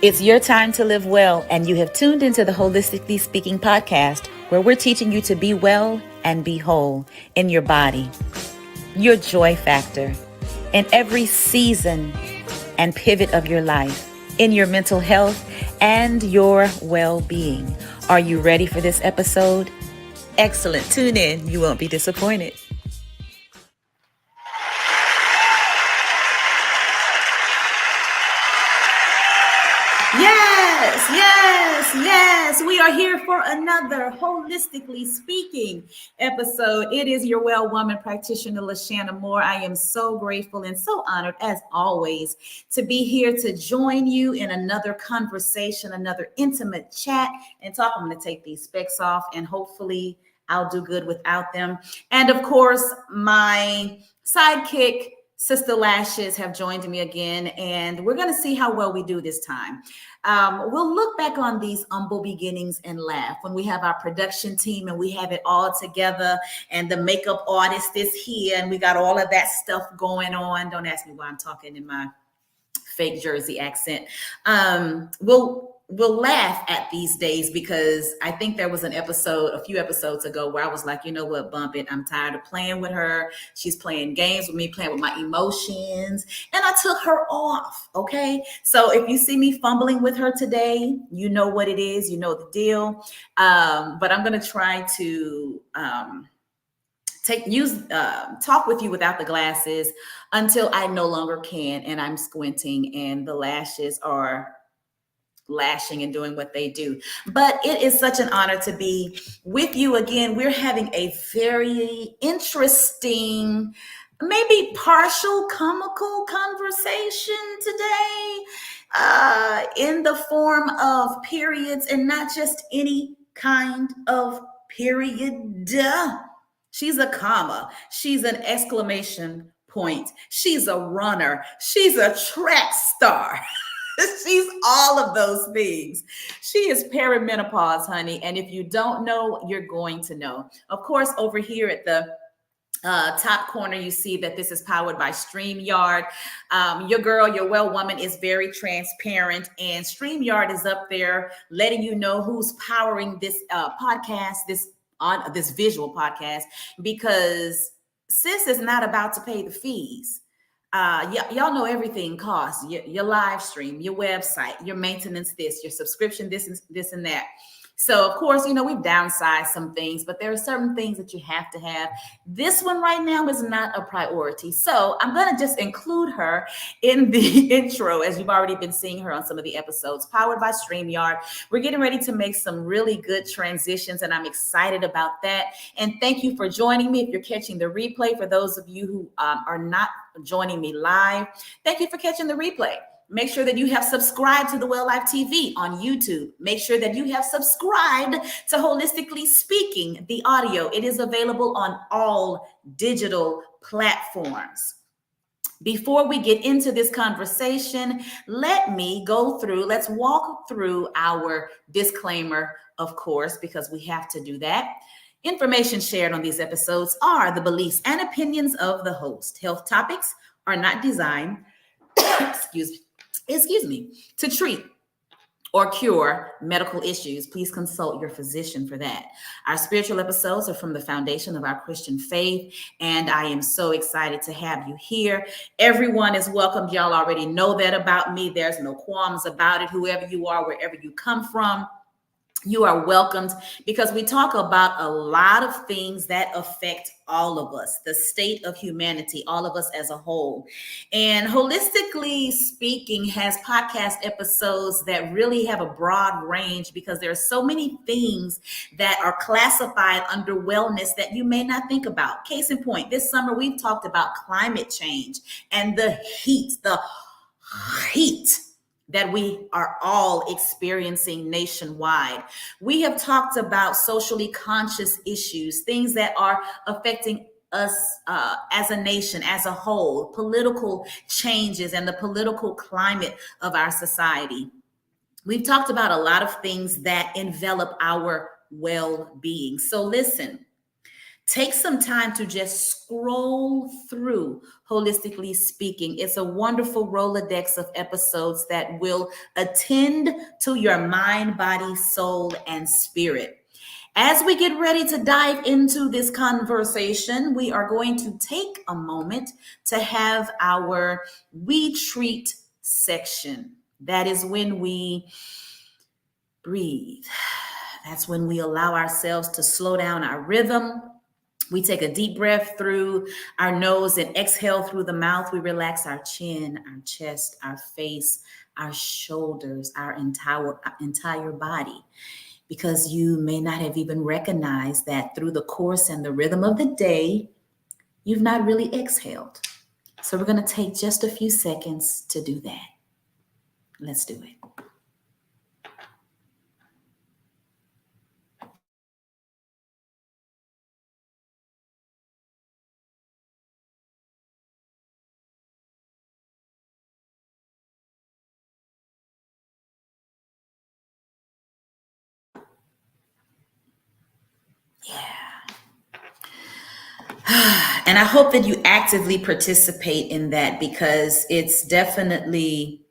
It's your time to live well, and you have tuned into the Holistically Speaking podcast, where we're teaching you to be well and be whole in your body, your joy factor, in every season and pivot of your life, in your mental health and your well-being. Are you ready for this episode? Excellent. Tune in. You won't be disappointed. Yes. We are here for another Holistically Speaking episode. It is your well woman practitioner, LaShanna Moore. I am so grateful and so honored, as always, to be here to join you in another conversation, another intimate chat and talk. I'm going to take these specs off and hopefully I'll do good without them. And of course, my sidekick, Sister Lashes, have joined me again, and we're going to see how well we do this time. We'll look back on these humble beginnings and laugh when we have our production team and we have it all together, and the makeup artist is here, and we got all of that stuff going on. Don't ask me why I'm talking in my fake Jersey accent. We'll laugh at these days, because I think there was a few episodes ago, where I was like, you know what, bump it. I'm tired of playing with her. She's playing games with me, playing with my emotions, and I took her off. Okay. So if you see me fumbling with her today, you know what it is, you know the deal. But I'm going to try to, talk with you without the glasses until I no longer can, and I'm squinting and the lashes are lashing and doing what they do. But it is such an honor to be with you again. We're having a very interesting, maybe partial comical conversation today, in the form of periods, and not just any kind of period. She's a comma. She's an exclamation point. She's a runner. She's a track star. She's all of those things. She is perimenopause, honey. And if you don't know, you're going to know. Of course, over here at the top corner, you see that this is powered by StreamYard. Your girl, your well woman, is very transparent, and StreamYard is up there letting you know who's powering this podcast, this visual podcast, because sis is not about to pay the fees. Y'all know everything costs. Your live stream, your website, your maintenance, this, your subscription, this and that. So, of course, we've downsized some things, but there are certain things that you have to have. This one right now is not a priority. So I'm going to just include her in the intro, as you've already been seeing her on some of the episodes, powered by StreamYard. We're getting ready to make some really good transitions, and I'm excited about that. And thank you for joining me. If you're catching the replay, for those of you who are not joining me live, thank you for catching the replay. Make sure that you have subscribed to the Well Life TV on YouTube. Make sure that you have subscribed to Holistically Speaking, the audio. It is available on all digital platforms. Before we get into this conversation, let's walk through our disclaimer, of course, because we have to do that. Information shared on these episodes are the beliefs and opinions of the host. Health topics are not designed, excuse me, to treat or cure medical issues. Please consult your physician for that. Our spiritual episodes are from the foundation of our Christian faith, and I am so excited to have you here. Everyone is welcome. Y'all already know that about me. There's no qualms about it. Whoever you are, wherever you come from, you are welcomed, because we talk about a lot of things that affect all of us, the state of humanity, all of us as a whole. And Holistically Speaking has podcast episodes that really have a broad range, because there are so many things that are classified under wellness that you may not think about. Case in point, this summer we've talked about climate change and the heat that we are all experiencing nationwide. We have talked about socially conscious issues, things that are affecting us as a nation, as a whole, political changes and the political climate of our society. We've talked about a lot of things that envelop our well-being. So listen, take some time to just scroll through Holistically Speaking. It's a wonderful Rolodex of episodes that will attend to your mind, body, soul, and spirit. As we get ready to dive into this conversation, we are going to take a moment to have our We Treat section. That is when we breathe. That's when we allow ourselves to slow down our rhythm. We take a deep breath through our nose and exhale through the mouth. We relax our chin, our chest, our face, our shoulders, our entire body. Because you may not have even recognized that through the course and the rhythm of the day, you've not really exhaled. So we're going to take just a few seconds to do that. Let's do it. And I hope that you actively participate in that, because it's definitely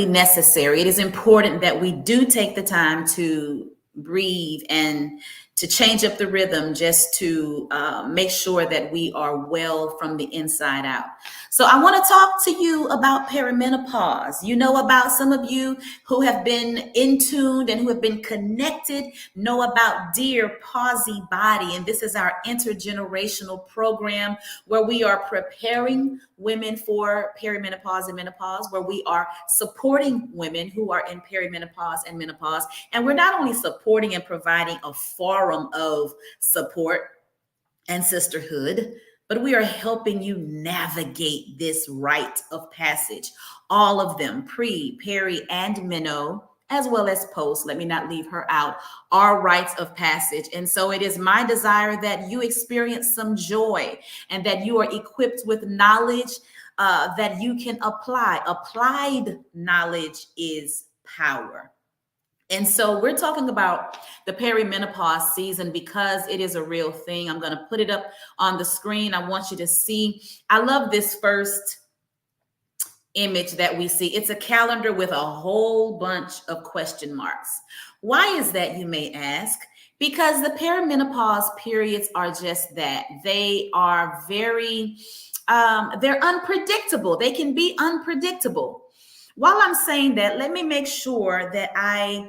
necessary. It is important that we do take the time to breathe and to change up the rhythm, just to make sure that we are well from the inside out. So I want to talk to you about perimenopause. You know, about some of you who have been in tune and who have been connected know about Dear Pausey Body. And this is our intergenerational program where we are preparing women for perimenopause and menopause, where we are supporting women who are in perimenopause and menopause. And we're not only supporting and providing a forum of support and sisterhood, but we are helping you navigate this rite of passage. All of them, pre, peri, and meno, as well as post, let me not leave her out, are rites of passage. And so it is my desire that you experience some joy and that you are equipped with knowledge that you can apply. Applied knowledge is power. And so we're talking about the perimenopause season because it is a real thing. I'm going to put it up on the screen. I want you to see. I love this first image that we see. It's a calendar with a whole bunch of question marks. Why is that, you may ask? Because the perimenopause periods are just that. They are very, they're unpredictable. They can be unpredictable. While I'm saying that, let me make sure that I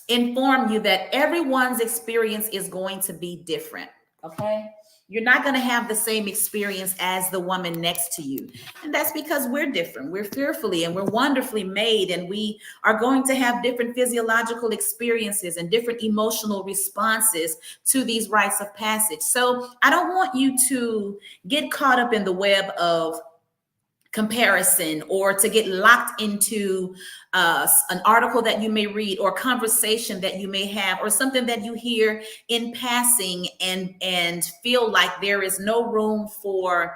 inform you that everyone's experience is going to be different, okay? You're not going to have the same experience as the woman next to you. And that's because we're different. We're fearfully and we're wonderfully made, and we are going to have different physiological experiences and different emotional responses to these rites of passage. So I don't want you to get caught up in the web of comparison, or to get locked into an article that you may read, or conversation that you may have, or something that you hear in passing and feel like there is no room for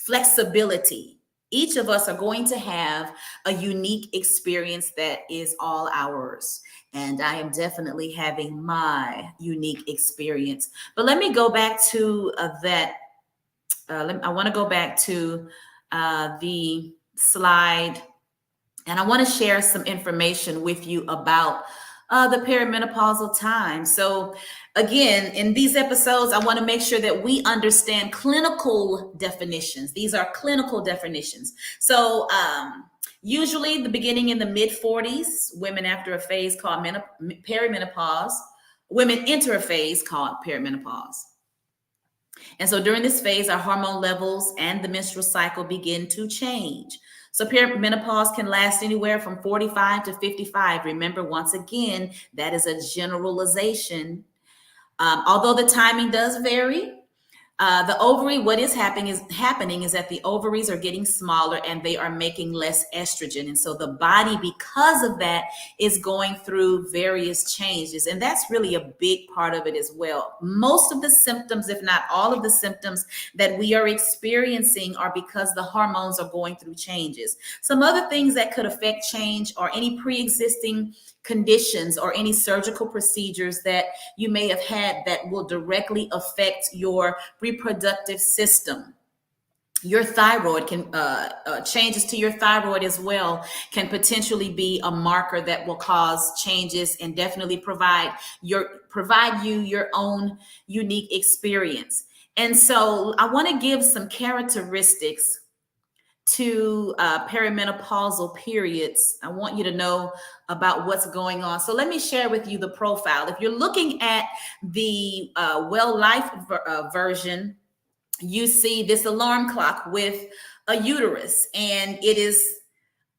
flexibility. Each of us are going to have a unique experience that is all ours. And I am definitely having my unique experience. But let me go back to that. I want to go back to the slide, and I want to share some information with you about the perimenopausal time. So again, in these episodes, I want to make sure that we understand clinical definitions. These are clinical definitions. So usually the beginning in the mid 40s, women after a phase called perimenopause, women enter a phase called perimenopause. And so during this phase, our hormone levels and the menstrual cycle begin to change. So perimenopause can last anywhere from 45 to 55. Remember, once again, that is a generalization. Although the timing does vary, The ovary, what is happening is that the ovaries are getting smaller and they are making less estrogen. And so the body, because of that, is going through various changes. And that's really a big part of it as well. Most of the symptoms, if not all of the symptoms that we are experiencing, are because the hormones are going through changes. Some other things that could affect change are any pre-existing conditions or any surgical procedures that you may have had that will directly affect your reproductive system. Your thyroid can changes to your thyroid as well can potentially be a marker that will cause changes and definitely provide you your own unique experience. And so I want to give some characteristics to perimenopausal periods. I want you to know about what's going on. So let me share with you the profile. If you're looking at the Well Life version, you see this alarm clock with a uterus, and it is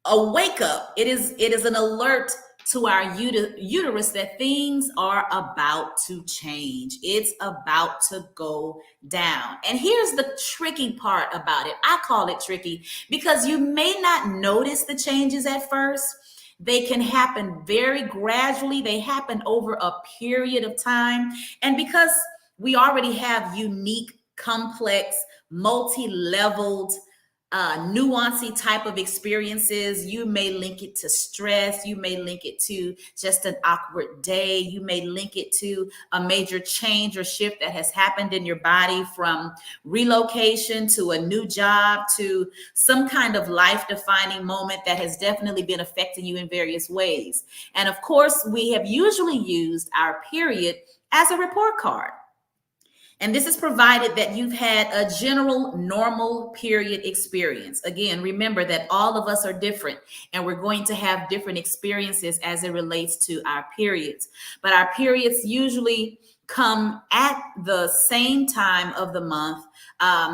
a wake up. It is an alert to our uterus that things are about to change. It's about to go down. And here's the tricky part about it. I call it tricky because you may not notice the changes at first. They can happen very gradually. They happen over a period of time. And because we already have unique, complex, multi-leveled, nuancy type of experiences, you may link it to stress. You may link it to just an awkward day. You may link it to a major change or shift that has happened in your body, from relocation to a new job to some kind of life-defining moment that has definitely been affecting you in various ways. And of course, we have usually used our period as a report card. And this is provided that you've had a general normal period experience. Again, remember that all of us are different and we're going to have different experiences as it relates to our periods. But our periods usually come at the same time of the month.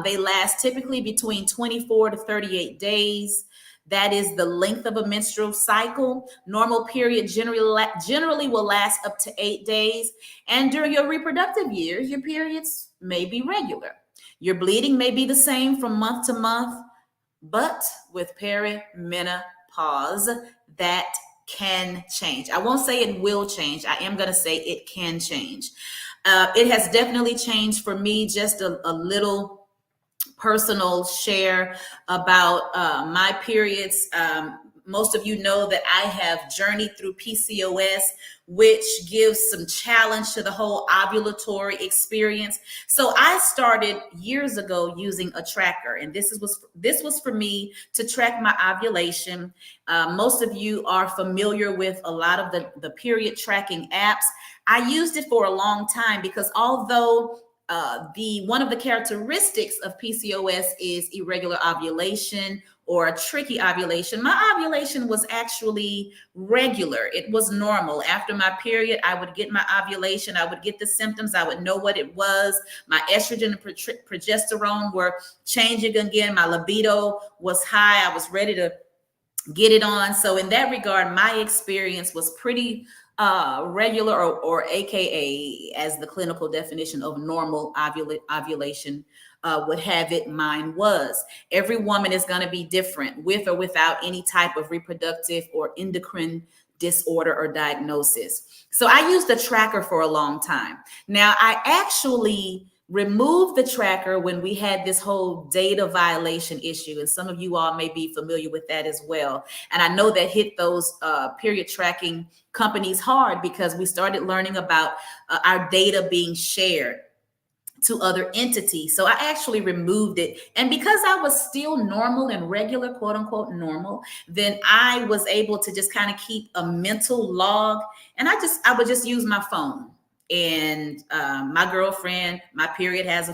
They last typically between 24 to 38 days. That is the length of a menstrual cycle. Normal period generally will last up to 8 days. And during your reproductive years, your periods may be regular. Your bleeding may be the same from month to month, but with perimenopause, that can change. I won't say it will change. I am going to say it can change. It has definitely changed for me. Just a little personal share about my periods. Most of you know that I have journeyed through PCOS, which gives some challenge to the whole ovulatory experience. So I started years ago using a tracker, and this was for me to track my ovulation. Most of you are familiar with a lot of the period tracking apps. I used it for a long time because although one of the characteristics of PCOS is irregular ovulation or a tricky ovulation, my ovulation was actually regular. It was normal. After my period, I would get my ovulation. I would get the symptoms. I would know what it was. My estrogen and progesterone were changing again. My libido was high. I was ready to get it on. So in that regard, my experience was pretty regular, or AKA, as the clinical definition of normal ovulation would have it, mine was. Every woman is going to be different, with or without any type of reproductive or endocrine disorder or diagnosis. So I used the tracker for a long time. Now, I actually removed the tracker when we had this whole data violation issue. And some of you all may be familiar with that as well. And I know that hit those period tracking companies hard because we started learning about our data being shared to other entities. So I actually removed it. And because I was still normal and regular, quote unquote normal, then I was able to just kind of keep a mental log. And I would just use my phone. And my girlfriend, my period has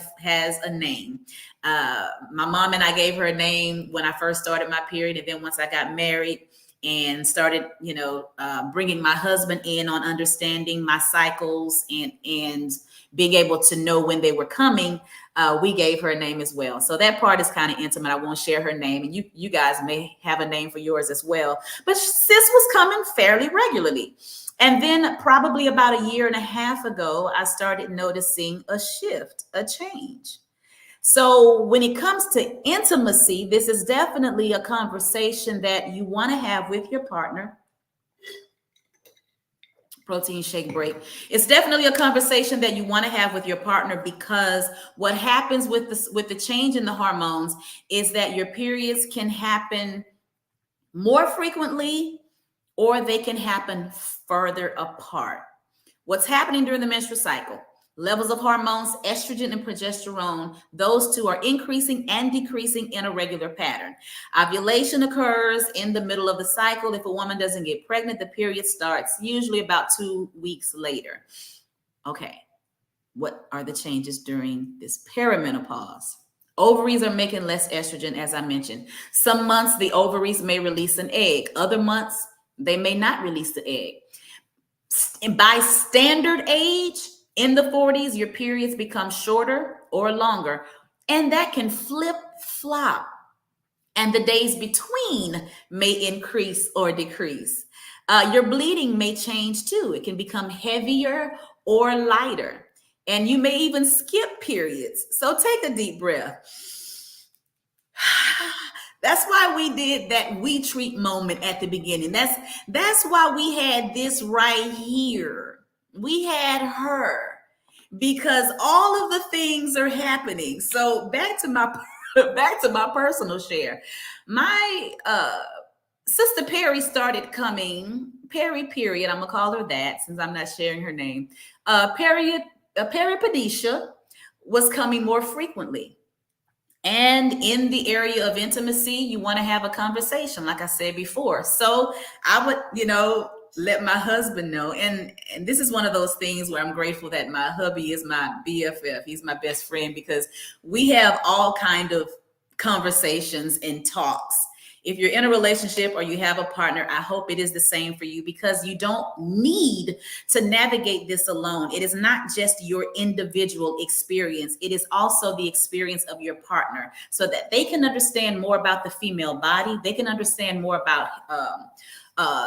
a name. My mom and I gave her a name when I first started my period. And then once I got married and started, bringing my husband in on understanding my cycles and being able to know when they were coming, we gave her a name as well. So that part is kind of intimate. I won't share her name, and you guys may have a name for yours as well. But sis was coming fairly regularly. And then probably about a year and a half ago, I started noticing a shift, a change. So when it comes to intimacy, this is definitely a conversation that you want to have with your partner. Protein shake break. It's definitely a conversation that you want to have with your partner, because what happens with the change in the hormones is that your periods can happen more frequently, or they can happen further apart. What's happening during the menstrual cycle? Levels of hormones, estrogen and progesterone, those two are increasing and decreasing in a regular pattern. Ovulation occurs in the middle of the cycle. If a woman doesn't get pregnant, the period starts usually about 2 weeks later. Okay, what are the changes during this perimenopause? Ovaries are making less estrogen, as I mentioned. Some months the ovaries may release an egg. Other months they may not release the egg. And by standard age, in the 40s, your periods become shorter or longer, and that can flip flop. And the days between may increase or decrease. Your bleeding may change too. It can become heavier or lighter. And you may even skip periods. So take a deep breath. That's why we did that we treat moment at the beginning. That's why we had this right here. We had her, because all of the things are happening. So back to my personal share. My sister Peri started coming, period. I'm gonna call her that since I'm not sharing her name. Peripadesia was coming more frequently. And in the area of intimacy, you want to have a conversation, like I said before. So I would, let my husband know. And this is one of those things where I'm grateful that my hubby is my BFF. He's my best friend, because we have all kind of conversations and talks. If you're in a relationship or you have a partner, I hope it is the same for you, because you don't need to navigate this alone. It is not just your individual experience. It is also the experience of your partner, so that they can understand more about the female body. They can understand more about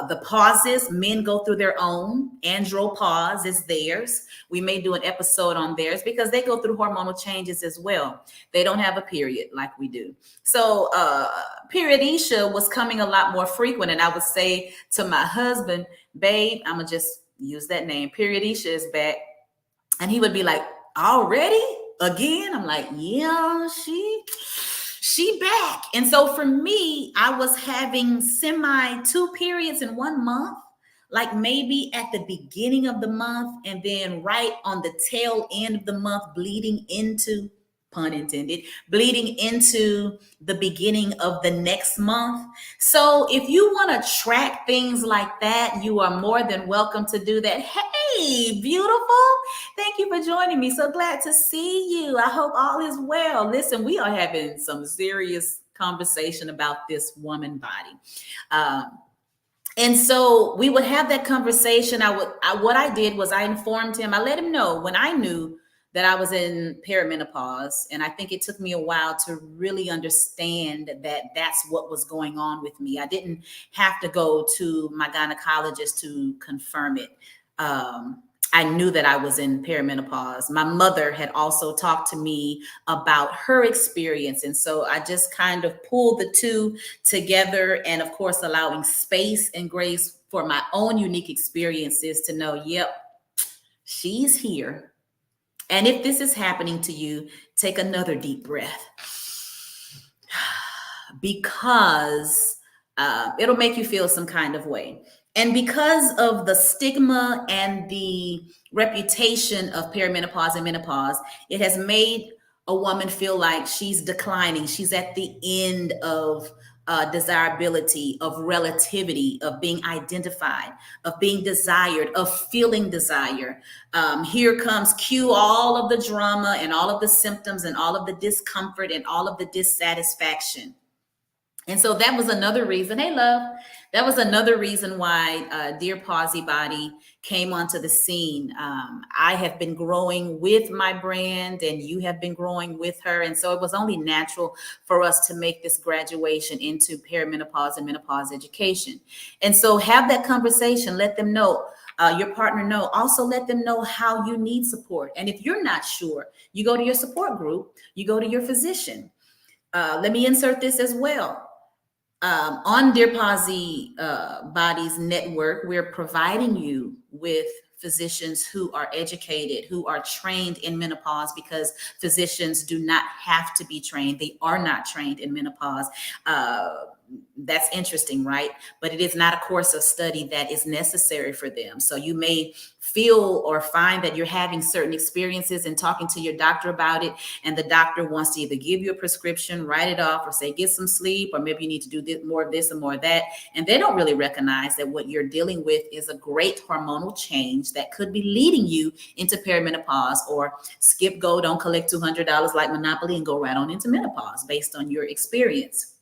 the pauses. Men go through their own. Andropause is theirs. We may do an episode on theirs, because they go through hormonal changes as well. They don't have a period like we do. So periodicea was coming a lot more frequent. And I would say to my husband, babe, I'm going to just use that name. Periodicea is back. And he would be like, already? Again? I'm like, yeah, she back. And so for me, I was having 2 periods in 1 month, like maybe at the beginning of the month, and then right on the tail end of the month, bleeding into, pun intended, bleeding into the beginning of the next month. So if you want to track things like that, you are more than welcome to do that. Hey, beautiful. Thank you for joining me. So glad to see you. I hope all is well. Listen, we are having some serious conversation about this woman body. And so we would have that conversation. What I did was I informed him. I let him know when I knew that I was in perimenopause. And I think it took me a while to really understand that that's what was going on with me. I didn't have to go to my gynecologist to confirm it. I knew that I was in perimenopause. My mother had also talked to me about her experience. And so I just kind of pulled the two together, and of course, allowing space and grace for my own unique experiences to know, yep, she's here. And if this is happening to you, take another deep breath, because it'll make you feel some kind of way. And because of the stigma and the reputation of perimenopause and menopause, it has made a woman feel like she's declining. She's at the end of desirability, of relativity, of being identified, of being desired, of feeling desire. Here comes cue all of the drama and all of the symptoms and all of the discomfort and all of the dissatisfaction. And so that was another reason. Hey, love. That was another reason why Dear Pawsy Body came onto the scene. I have been growing with my brand, and you have been growing with her. And so it was only natural for us to make this graduation into perimenopause and menopause education. And so have that conversation. Let them know, your partner know. Also let them know how you need support. And if you're not sure, you go to your support group, you go to your physician. Let me insert this as well. On Dear Posy Bodies Network, we're providing you with physicians who are educated, who are trained in menopause, because physicians do not have to be trained. They are not trained in menopause. That's interesting, right? But it is not a course of study that is necessary for them. So you may feel or find that you're having certain experiences and talking to your doctor about it, and the doctor wants to either give you a prescription, write it off, or say get some sleep, or maybe you need to do this, more of this and more of that, and they don't really recognize that what you're dealing with is a great hormonal change that could be leading you into perimenopause, or skip, go, don't collect $200 like Monopoly and go right on into menopause based on your experience.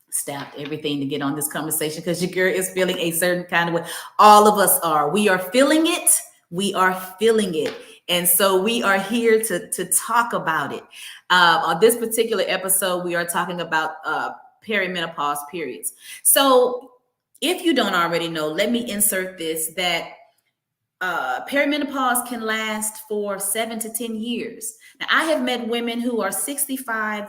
Stopped everything to get on this conversation because your girl is feeling a certain kind of way. All of us are. We are feeling it. We are feeling it. And so we are here to talk about it. On this particular episode, we are talking about perimenopause periods. So if you don't already know, let me insert this, that perimenopause can last for 7 to 10 years. Now, I have met women who are 65.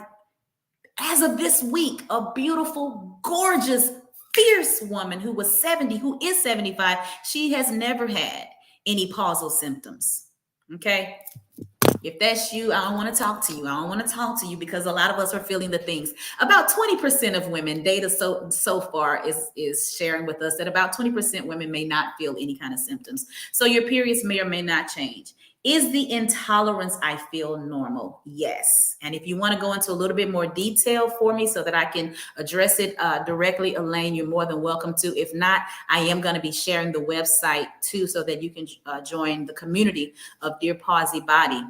As of this week, a beautiful, gorgeous, fierce woman who was 70, who is 75, she has never had any pausal symptoms. Okay. If that's you, I don't want to talk to you. I don't want to talk to you, because a lot of us are feeling the things. About 20% of women, data so far is sharing with us that about 20% women may not feel any kind of symptoms. So your periods may or may not change. Is the intolerance I feel normal? Yes. And if you want to go into a little bit more detail for me so that I can address it directly, Elaine, you're more than welcome to. If not, I am going to be sharing the website too, so that you can join the community of Dear Posy Body.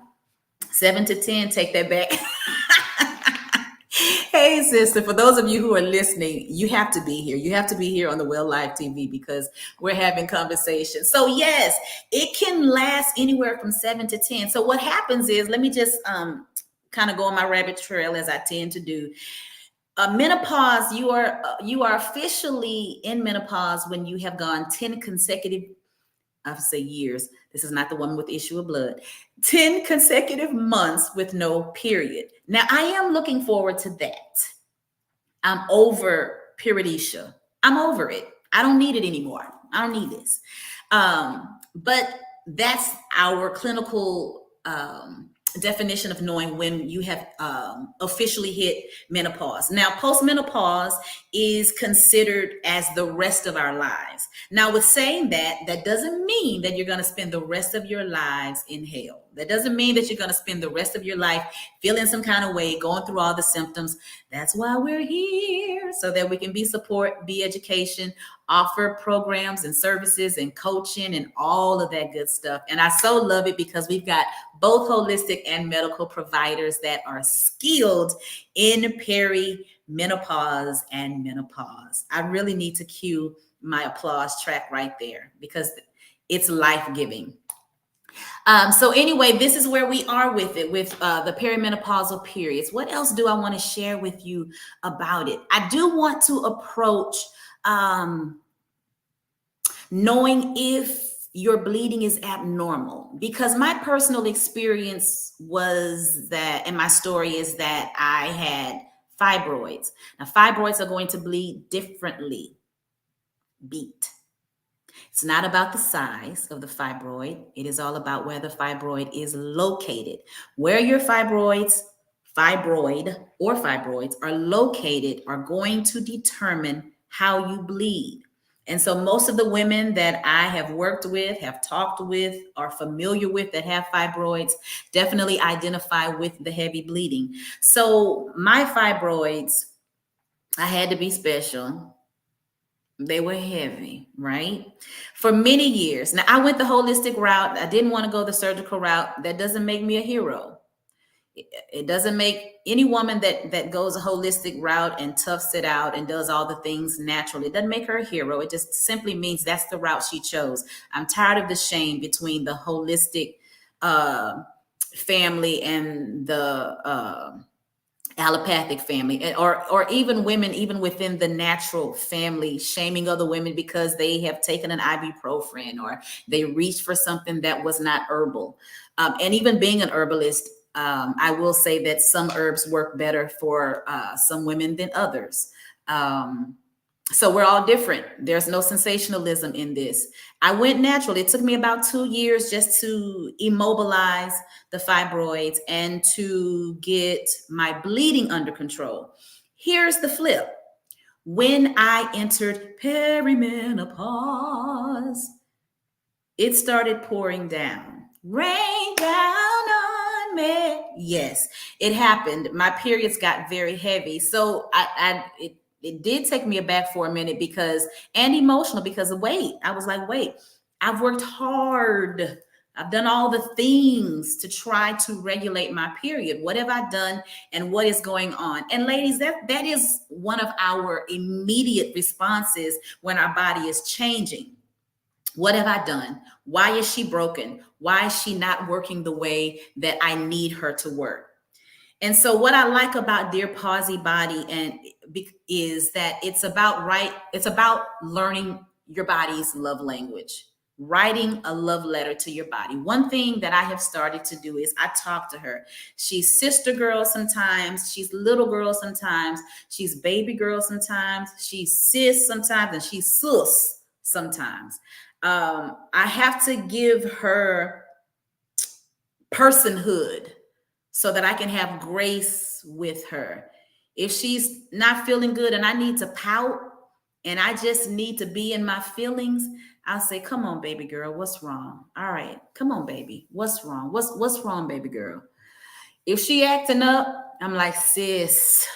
7 to 10, take that back. Hey, sister, for those of you who are listening, you have to be here. You have to be here on the Well Live TV, because we're having conversations. So yes, it can last anywhere from 7 to 10. So what happens is, let me just kind of go on my rabbit trail, as I tend to do. Menopause, you are officially in menopause when you have gone 10 consecutive, I would say years. This is not the woman with the issue of blood. 10 consecutive months with no period. Now, I am looking forward to that. I'm over periodicea. I'm over it. I don't need it anymore. I don't need this. But that's our clinical definition of knowing when you have officially hit menopause. Now, postmenopause is considered as the rest of our lives. Now, with saying that, that doesn't mean that you're going to spend the rest of your lives in hell. That doesn't mean that you're going to spend the rest of your life feeling some kind of way, going through all the symptoms. That's why we're here, so that we can be support, be education, offer programs and services and coaching and all of that good stuff. And I so love it, because we've got both holistic and medical providers that are skilled in perimenopause and menopause. I really need to cue my applause track right there, because it's life-giving. So anyway, this is where we are with it, with the perimenopausal periods. What else do I want to share with you about it? I do want to approach knowing if your bleeding is abnormal, because my personal experience was that, and my story is that I had fibroids. Now, fibroids are going to bleed differently. Beat. It's not about the size of the fibroid. It is all about where the fibroid is located. Where your fibroid or fibroids are located are going to determine how you bleed. And so most of the women that I have worked with, have talked with, are familiar with, that have fibroids, definitely identify with the heavy bleeding. So my fibroids, I had to be special. They were heavy, right? For many years. Now, I went the holistic route. I didn't want to go the surgical route. That doesn't make me a hero. It doesn't make any woman that goes a holistic route and toughs it out and does all the things naturally. It doesn't make her a hero. It just simply means that's the route she chose. I'm tired of the shame between the holistic family and the allopathic family, or even women, even within the natural family, shaming other women because they have taken an ibuprofen or they reached for something that was not herbal. And even being an herbalist, I will say that some herbs work better for some women than others. So we're all different. There's no sensationalism in this. I went natural. It took me about 2 years just to immobilize the fibroids and to get my bleeding under control. Here's the flip. When I entered perimenopause, it started pouring down. Rain down on me. Yes, it happened. My periods got very heavy. So it did take me aback for a minute and emotional because of weight. I was like, wait, I've worked hard. I've done all the things to try to regulate my period. What have I done and what is going on? And ladies, that is one of our immediate responses when our body is changing. What have I done? Why is she broken? Why is she not working the way that I need her to work? And so what I like about Dear Pawsy Body is that it's about learning your body's love language, writing a love letter to your body. One thing that I have started to do is I talk to her. She's sister girl sometimes, she's little girl sometimes, she's baby girl sometimes, she's sis sometimes, and she's sus sometimes. I have to give her personhood so that I can have grace with her. If she's not feeling good and I need to pout and I just need to be in my feelings, I'll say, come on, baby girl, what's wrong? All right, come on, baby, what's wrong? What's wrong, baby girl? If she acting up, I'm like, sis,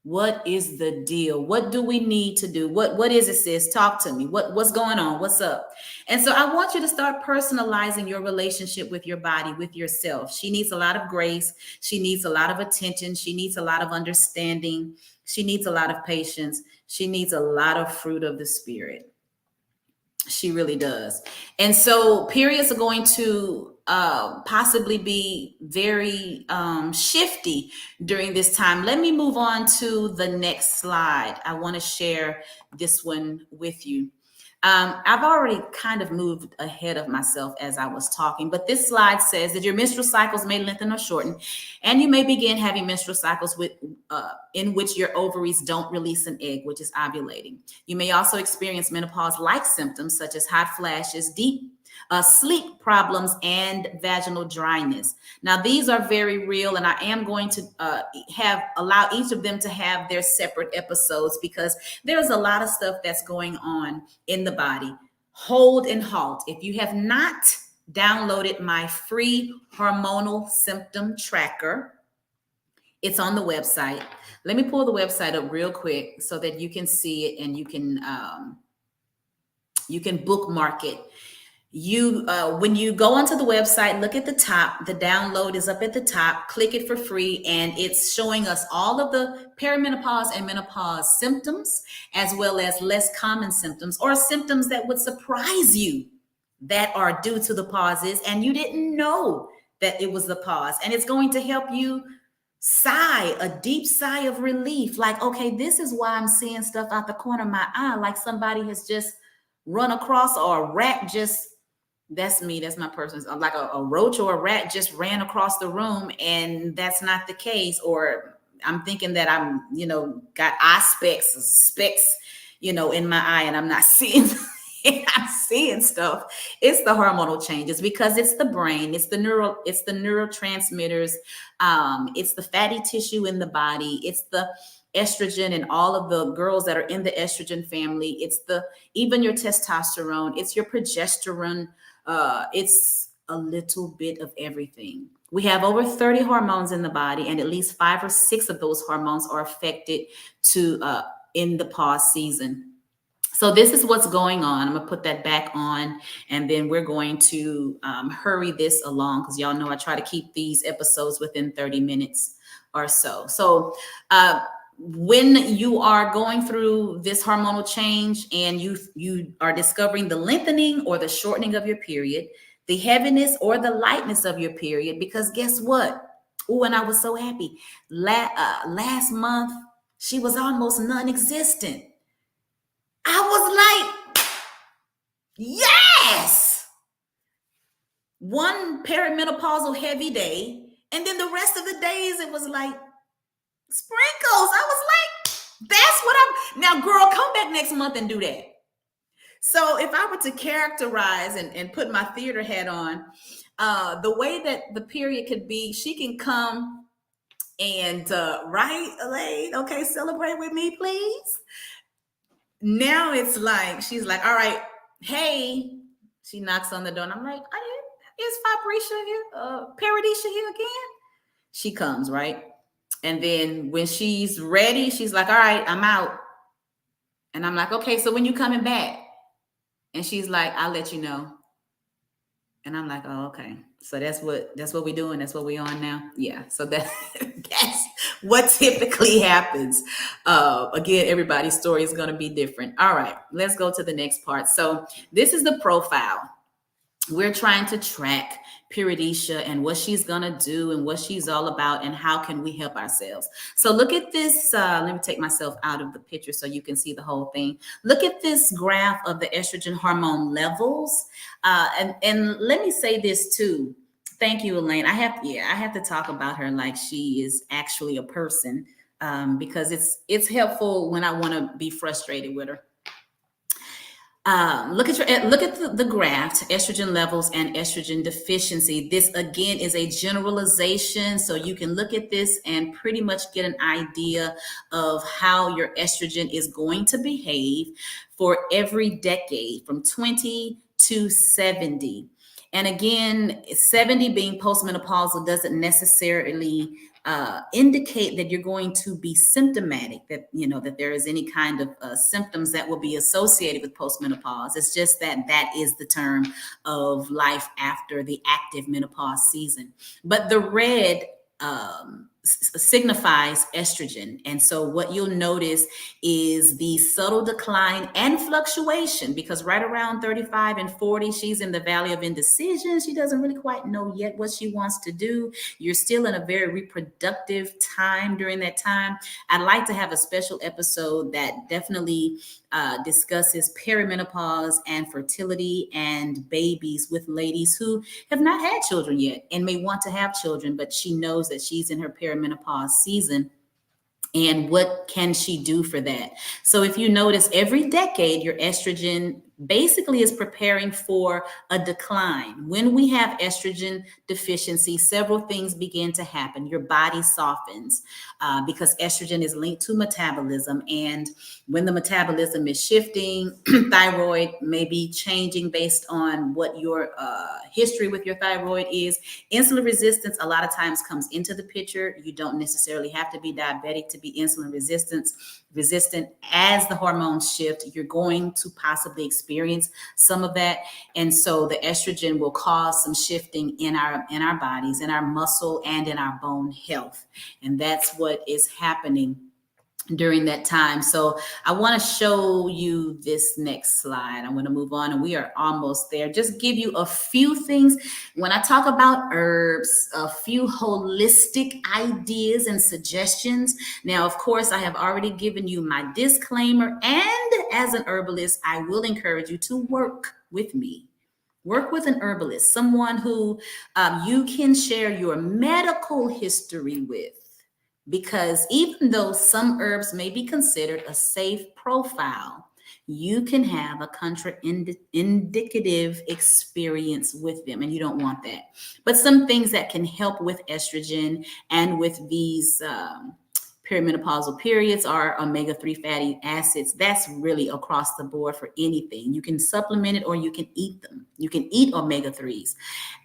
what is the deal? What do we need to do? What is it, sis? Talk to me. What's going on? What's up? And so I want you to start personalizing your relationship with your body, with yourself. She needs a lot of grace. She needs a lot of attention. She needs a lot of understanding. She needs a lot of patience. She needs a lot of fruit of the spirit. She really does. And so periods are going to possibly be very shifty during this time. Let me move on to the next slide. I want to share this one with you. I've already kind of moved ahead of myself as I was talking, but this slide says that your menstrual cycles may lengthen or shorten, and you may begin having menstrual cycles in which your ovaries don't release an egg, which is ovulating. You may also experience menopause-like symptoms such as hot flashes, deep sleep problems, and vaginal dryness. Now, these are very real, and I am going to allow each of them to have their separate episodes because there's a lot of stuff that's going on in the body. Hold and halt. If you have not downloaded my free hormonal symptom tracker, it's on the website. Let me pull the website up real quick so that you can see it and you can bookmark it. When you go onto the website, look at the top, the download is up at the top, click it for free, and it's showing us all of the perimenopause and menopause symptoms, as well as less common symptoms or symptoms that would surprise you that are due to the pauses and you didn't know that it was the pause. And it's going to help you sigh, a deep sigh of relief, like, okay, this is why I'm seeing stuff out the corner of my eye, like somebody has just run across, or a rat just, that's me, that's my person, like a roach or a rat just ran across the room, and that's not the case. Or I'm thinking that I'm, got eye specks, in my eye, and I'm not seeing I'm seeing stuff. It's the hormonal changes, because it's the brain, it's the neurotransmitters, it's the fatty tissue in the body, it's the estrogen and all of the girls that are in the estrogen family, it's even your testosterone, it's your progesterone, it's a little bit of everything. We have over 30 hormones in the body, and at least 5 or 6 of those hormones are affected in the pause season. So this is what's going on. I'm gonna put that back on, and then we're going to hurry this along, because y'all know I try to keep these episodes within 30 minutes or so. So when you are going through this hormonal change and you are discovering the lengthening or the shortening of your period, the heaviness or the lightness of your period, because guess what? Oh, and I was so happy. Last month, she was almost non-existent. I was like, yes! One perimenopausal heavy day, and then the rest of the days it was like sprinkles. I was like, that's what I'm now, girl, come back next month and do that. So if I were to characterize and put my theater hat on, the way that the period could be, she can come and right, Elaine, okay, celebrate with me, please. Now it's like, she's like, all right, hey, she knocks on the door and I'm like, is Fabricia here? Paradisha here again? She comes, right? And then when she's ready, she's like, all right, I'm out. And I'm like, okay, so when you coming back? And she's like, I'll let you know. And I'm like, oh, okay. So that's what we're doing. That's what we're on now. Yeah. So that's what typically happens. Again, everybody's story is going to be different. All right, let's go to the next part. So this is the profile. We're trying to track Periodisha and what she's going to do and what she's all about and how can we help ourselves. So look at this. Let me take myself out of the picture so you can see the whole thing. Look at this graph of the estrogen hormone levels. And let me say this too. Thank you, Elaine. I have to talk about her like she is actually a person, because it's helpful when I want to be frustrated with her. Look at the graph, estrogen levels and estrogen deficiency. This again is a generalization, so you can look at this and pretty much get an idea of how your estrogen is going to behave for every decade from 20 to 70. And again, 70 being postmenopausal doesn't necessarily indicate that you're going to be symptomatic, that that there is any kind of symptoms that will be associated with postmenopause. It's just that is the term of life after the active menopause season. But the red signifies estrogen. And so what you'll notice is the subtle decline and fluctuation, because right around 35 and 40, she's in the valley of indecision. She doesn't really quite know yet what she wants to do. You're still in a very reproductive time during that time. I'd like to have a special episode that definitely discusses perimenopause and fertility and babies with ladies who have not had children yet and may want to have children, but she knows that she's in her perimenopause season. And what can she do for that? So if you notice, every decade, your estrogen basically is preparing for a decline. When we have estrogen deficiency, several things begin to happen. Your body softens because estrogen is linked to metabolism. And when the metabolism is shifting, thyroid may be changing based on what your history with your thyroid is. Insulin resistance a lot of times comes into the picture. You don't necessarily have to be diabetic to be insulin resistant. As the hormones shift, you're going to possibly experience some of that. And so the estrogen will cause some shifting in our bodies, in our muscle and in our bone health. And that's what is happening during that time. So I want to show you this next slide. I'm going to move on and we are almost there. Just give you a few things. When I talk about herbs, a few holistic ideas and suggestions. Now, of course, I have already given you my disclaimer. And as an herbalist, I will encourage you to work with me. Work with an herbalist, someone who you can share your medical history with. Because even though some herbs may be considered a safe profile, you can have a contraindicative experience with them, and you don't want that. But some things that can help with estrogen and with these perimenopausal periods are omega-3 fatty acids. That's really across the board for anything. You can supplement it or you can eat them. You can eat omega-3s.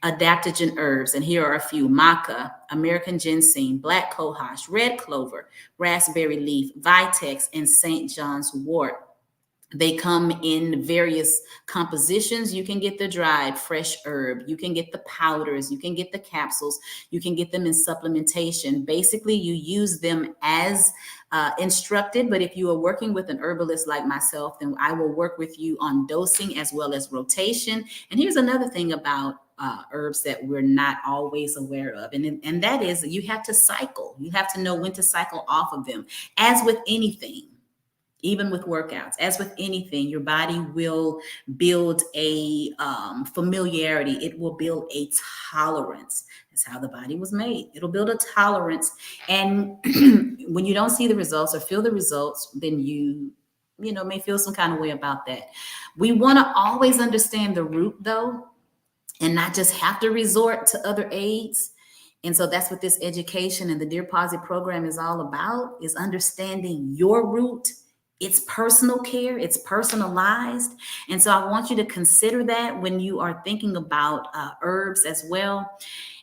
Adaptogen herbs, and here are a few: maca, American ginseng, black cohosh, red clover, raspberry leaf, vitex, and St. John's wort. They come in various compositions. You can get the dried fresh herb. You can get the powders. You can get the capsules. You can get them in supplementation. Basically, you use them as instructed. But if you are working with an herbalist like myself, then I will work with you on dosing as well as rotation. And here's another thing about herbs that we're not always aware of. And that is you have to cycle. You have to know when to cycle off of them. As with anything, even with workouts, as with anything, your body will build a familiarity. It will build a tolerance. That's how the body was made. It'll build a tolerance. And when you don't see the results or feel the results, then you know, may feel some kind of way about that. We want to always understand the root though, and not just have to resort to other aids. And so that's what this education and the Dear Posit program is all about, is understanding your root. It's personal care, it's personalized. And so I want you to consider that when you are thinking about herbs as well.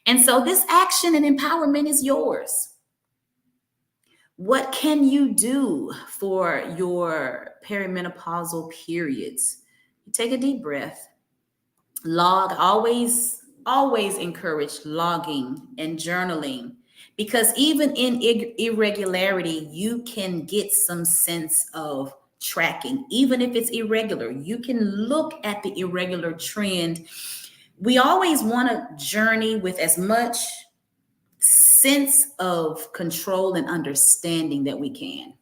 And so this action and empowerment is yours. What can you do for your perimenopausal periods? You take a deep breath. Log, always encourage logging and journaling, because even in irregularity, you can get some sense of tracking. Even if it's irregular, you can look at the irregular trend. We always want to journey with as much sense of control and understanding that we can.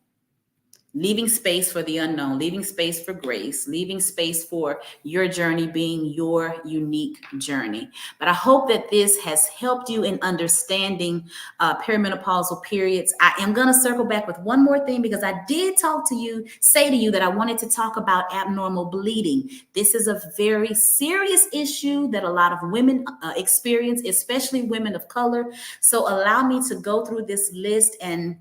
Leaving space for the unknown, leaving space for grace, leaving space for your journey being your unique journey. But I hope that this has helped you in understanding perimenopausal periods. I am going to circle back with one more thing, because I did say to you that I wanted to talk about abnormal bleeding. This is a very serious issue that a lot of women experience, especially women of color. So allow me to go through this list, and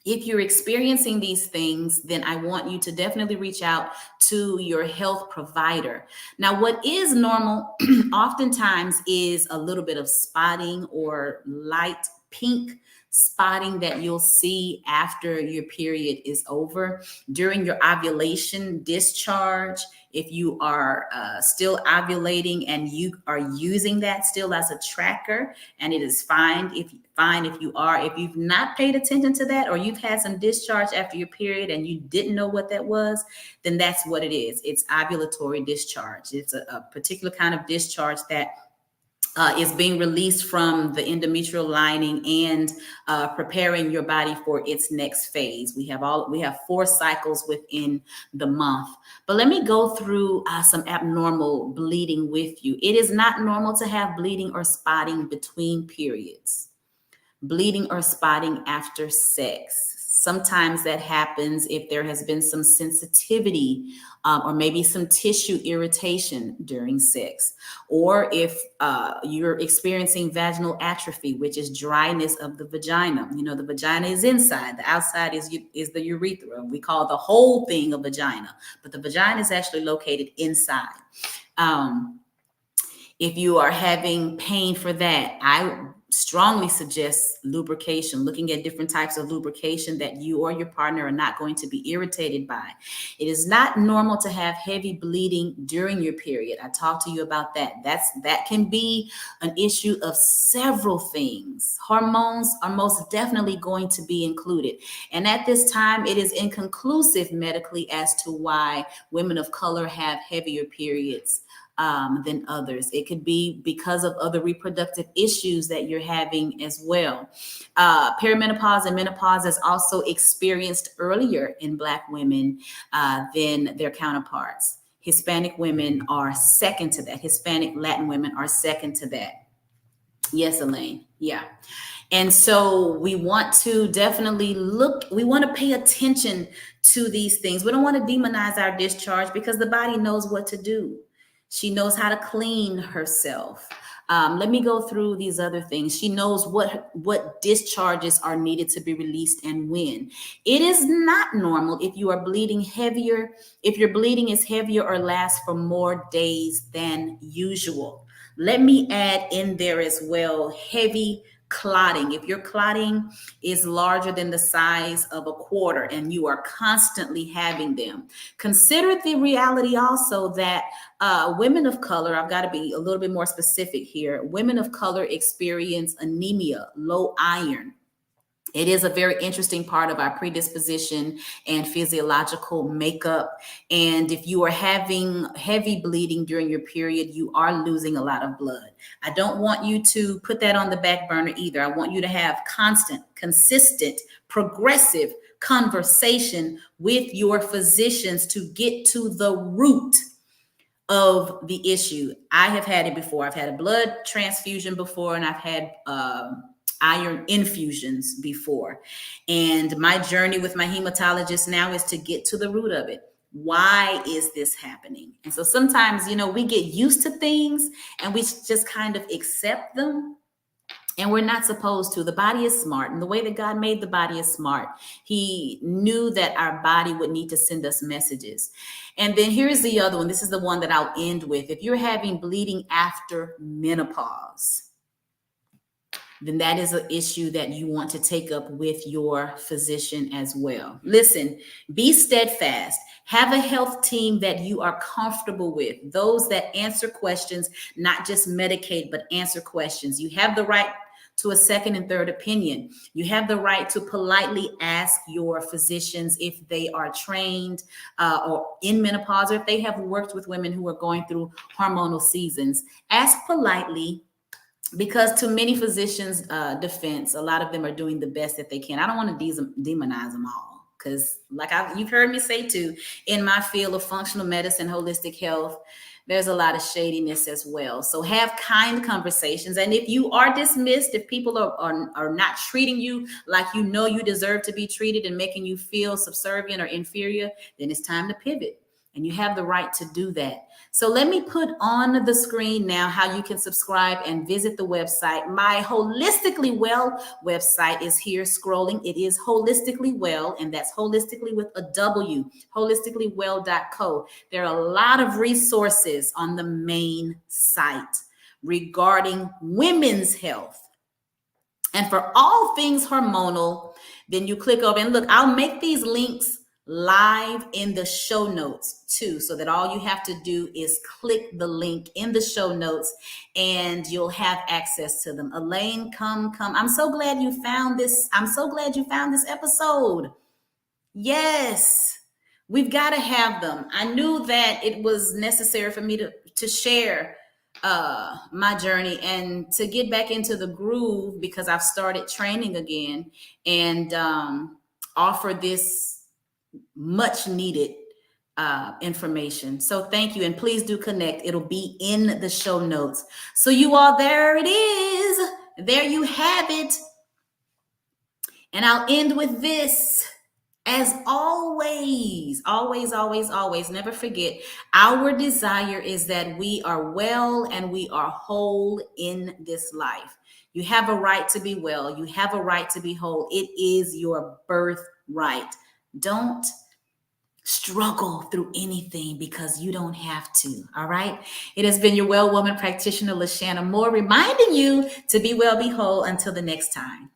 if you're experiencing these things, then I want you to definitely reach out to your health provider. Now, what is normal oftentimes is a little bit of spotting or light pink spotting that you'll see after your period is over. During your ovulation discharge, if you are still ovulating and you are using that still as a tracker, and it is fine if you are. If you've not paid attention to that, or you've had some discharge after your period and you didn't know what that was, then that's what it is. It's ovulatory discharge. It's a particular kind of discharge that is being released from the endometrial lining and preparing your body for its next phase. We have 4 cycles within the month. But let me go through some abnormal bleeding with you. It is not normal to have bleeding or spotting between periods. Bleeding or spotting after sex. Sometimes that happens if there has been some sensitivity or maybe some tissue irritation during sex, or if you're experiencing vaginal atrophy, which is dryness of the vagina. You know, the vagina is inside, the outside is the urethra. We call the whole thing a vagina, but the vagina is actually located inside. If you are having pain for that, I strongly suggest lubrication, looking at different types of lubrication that you or your partner are not going to be irritated by. It is not normal to have heavy bleeding during your period. I talked to you about that. That can be an issue of several things. Hormones are most definitely going to be included. And at this time, it is inconclusive medically as to why women of color have heavier periods than others. It could be because of other reproductive issues that you're having as well. Perimenopause and menopause is also experienced earlier in Black women than their counterparts. Hispanic women are second to that. Hispanic Latin women are second to that. Yes, Elaine. Yeah. And so we want to definitely we want to pay attention to these things. We don't want to demonize our discharge, because the body knows what to do. She knows how to clean herself. Let me go through these other things. She knows what discharges are needed to be released and when. It is not normal if you are bleeding heavier, if your bleeding is heavier or lasts for more days than usual. Let me add in there as well, heavy Clotting. If your clotting is larger than the size of a quarter and you are constantly having them, consider the reality also that women of color, I've got to be a little bit more specific here, women of color experience anemia, low iron. It is a very interesting part of our predisposition and physiological makeup. And if you are having heavy bleeding during your period, you are losing a lot of blood. I don't want you to put that on the back burner either. I want you to have constant, consistent, progressive conversation with your physicians to get to the root of the issue. I have had it before. I've had a blood transfusion before, and I've had iron infusions before. And my journey with my hematologist now is to get to the root of it. Why is this happening? And so sometimes, we get used to things and we just kind of accept them. And we're not supposed to. The body is smart. And the way that God made the body is smart. He knew that our body would need to send us messages. And then here's the other one. This is the one that I'll end with. If you're having bleeding after menopause, then that is an issue that you want to take up with your physician as well. Listen, be steadfast. Have a health team that you are comfortable with, those that answer questions, not just medicate, but answer questions. You have the right to a second and third opinion. You have the right to politely ask your physicians if they are trained or in menopause, or if they have worked with women who are going through hormonal seasons. Ask politely, because to many physicians' defense, a lot of them are doing the best that they can. I don't want to demonize them all, because you've heard me say too, in my field of functional medicine, holistic health, there's a lot of shadiness as well. So have kind conversations. And if you are dismissed, if people are not treating you like you deserve to be treated and making you feel subservient or inferior, then it's time to pivot. And you have the right to do that. So let me put on the screen now how you can subscribe and visit the website. My Holistically Well website is here scrolling. It is Holistically Well, and that's holistically with a W, holisticallywell.co. There are a lot of resources on the main site regarding women's health. And for all things hormonal, then you click over and look, I'll make these links live in the show notes too, so that all you have to do is click the link in the show notes and you'll have access to them. Elaine, come. I'm so glad you found this. I'm so glad you found this episode. Yes, we've got to have them. I knew that it was necessary for me to share my journey and to get back into the groove, because I've started training again and offer this much needed information. So thank you. And please do connect. It'll be in the show notes. So you all, there it is. There you have it. And I'll end with this. As always, never forget, our desire is that we are well and we are whole in this life. You have a right to be well. You have a right to be whole. It is your birthright. Don't struggle through anything, because you don't have to. All right. It has been your Well Woman practitioner, LaShanna Moore, reminding you to be well, be whole. Until the next time.